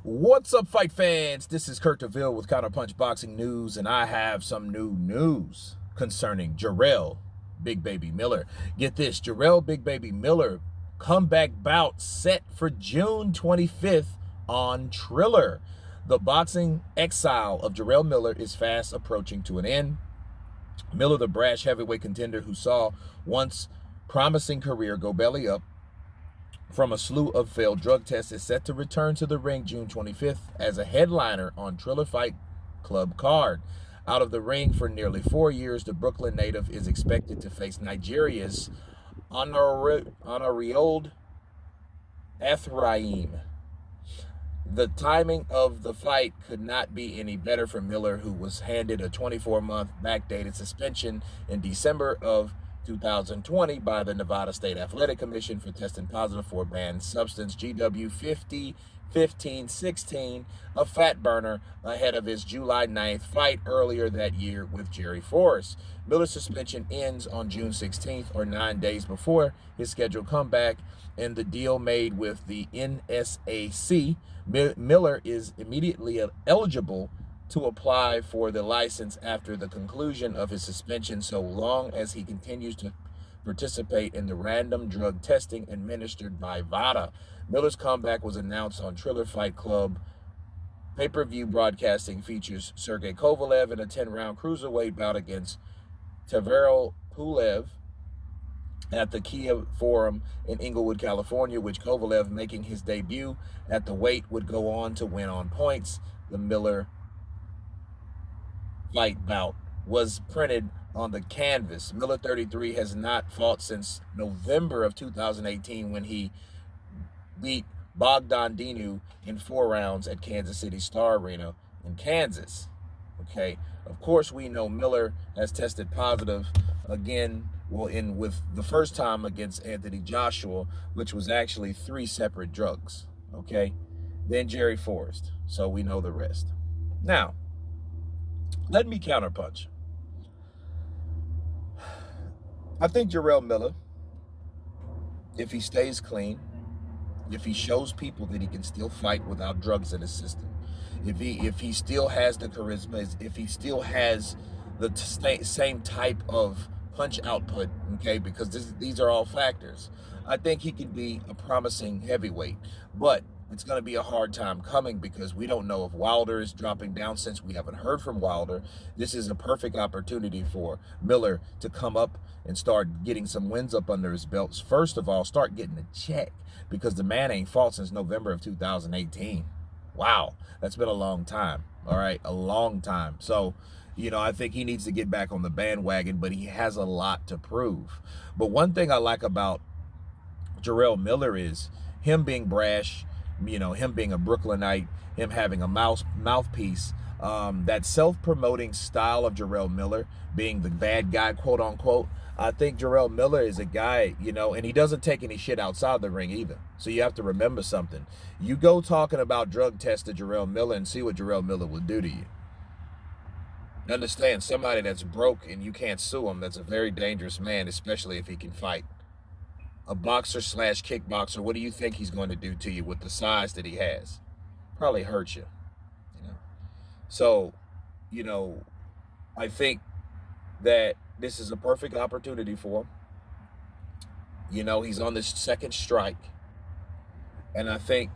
What's up, fight fans? This is Kurt DeVille with Counterpunch Boxing News, and I have some new news concerning Jarrell Big Baby Miller. Get this, Jarrell Big Baby Miller comeback bout set for June 25th on Triller. The boxing exile of Jarrell Miller is fast approaching to an end. Miller, the brash heavyweight contender who saw once promising career go belly up from a slew of failed drug tests, is set to return to the ring June 25th as a headliner on Triller Fight Club card. Out of the ring for nearly 4 years, the Brooklyn native is expected to face Nigeria's Honoriold Ephraim. The timing of the fight could not be any better for Miller, who was handed a 24-month backdated suspension in December of 2020 by the Nevada State Athletic Commission for testing positive for banned substance GW 50-15-16, a fat burner, ahead of his July 9th fight earlier that year with Jerry Forrest. Miller's suspension ends on June 16th, or 9 days before his scheduled comeback, and the deal made with the NSAC. Miller is immediately eligible to apply for the license after the conclusion of his suspension, so long as he continues to participate in the random drug testing administered by VADA. Miller's comeback was announced on Triller Fight Club. Pay-per-view broadcasting features Sergey Kovalev in a 10-round cruiserweight bout against Jarrell Pulev at the Kia Forum in Inglewood, California, which Kovalev, making his debut at the weight, would go on to win on points. The Miller fight bout was printed on the canvas. Miller, 33, has not fought since November of 2018 when he beat Bogdan Dinu in 4 rounds at Kansas City Star Arena in Kansas. Okay, of course we know Miller has tested positive again, with the first time against Anthony Joshua, which was actually 3 separate drugs. Okay, then Jerry Forrest. So we know the rest. Now, let me counterpunch. I think Jarrell Miller, if he stays clean, if he shows people that he can still fight without drugs in his system, if he still has the charisma, if he still has the same type of punch output, okay, because these are all factors, I think he could be a promising heavyweight. But it's going to be a hard time coming because we don't know if Wilder is dropping down. Since we haven't heard from Wilder, this is a perfect opportunity for Miller to come up and start getting some wins up under his belts. First of all, start getting a check, because the man ain't fought since November of 2018. Wow, that's been a long time, all right, a long time. So, I think he needs to get back on the bandwagon, but he has a lot to prove. But one thing I like about Jarrell Miller is him being brash, him being a Brooklynite, him having a mouthpiece, that self-promoting style of Jarrell Miller, being the bad guy, quote unquote. I think Jarrell Miller is a guy, and he doesn't take any shit outside the ring either. So you have to remember something. You go talking about drug tests to Jarrell Miller and see what Jarrell Miller will do to you. Understand, somebody that's broke and you can't sue him, that's a very dangerous man, especially if he can fight. A boxer / kickboxer, what do you think he's going to do to you with the size that he has? Probably hurt you. So, I think that this is a perfect opportunity for him. He's on this second strike. And I think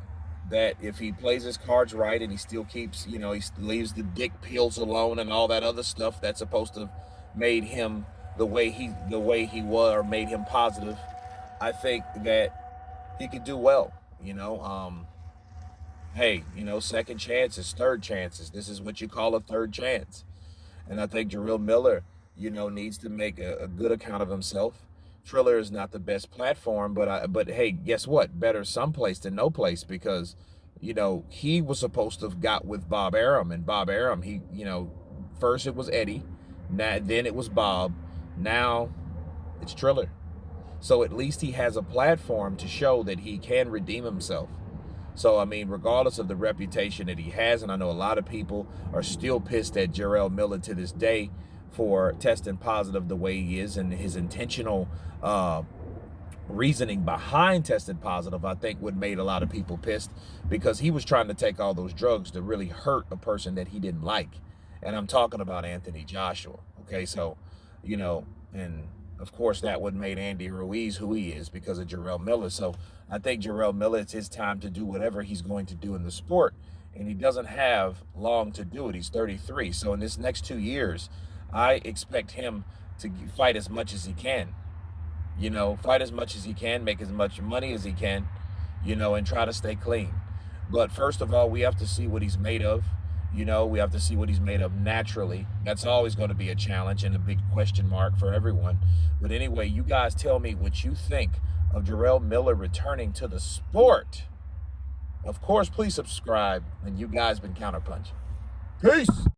that if he plays his cards right and he still keeps, he leaves the dick pills alone and all that other stuff that's supposed to made him the way he was, or made him positive, I think that he could do well. Hey, second chances, third chances. This is what you call a third chance. And I think Jarrell Miller, needs to make a good account of himself. Triller is not the best platform, but hey, guess what? Better someplace than no place, because, he was supposed to have got with Bob Arum, and Bob Arum, he, first it was Eddie, then it was Bob, now it's Triller. So at least he has a platform to show that he can redeem himself. So, I mean, regardless of the reputation that he has, and I know a lot of people are still pissed at Jarrell Miller to this day for testing positive the way he is, and his intentional reasoning behind tested positive, I think would made a lot of people pissed, because he was trying to take all those drugs to really hurt a person that he didn't like. And I'm talking about Anthony Joshua. Okay, so, you know, and of course that would made Andy Ruiz who he is because of Jarrell Miller. So I think Jarrell Miller, it's his time to do whatever he's going to do in the sport. And he doesn't have long to do it. He's 33. So in this next 2 years, I expect him to fight as much as he can. You know, fight as much as he can, make as much money as he can, you know, and try to stay clean. But first of all, we have to see what he's made of. You know, we have to see what he's made of naturally. That's always going to be a challenge and a big question mark for everyone. But anyway, you guys tell me what you think of Jarrell Miller returning to the sport. Of course, please subscribe. And you guys been Counterpunch. Peace.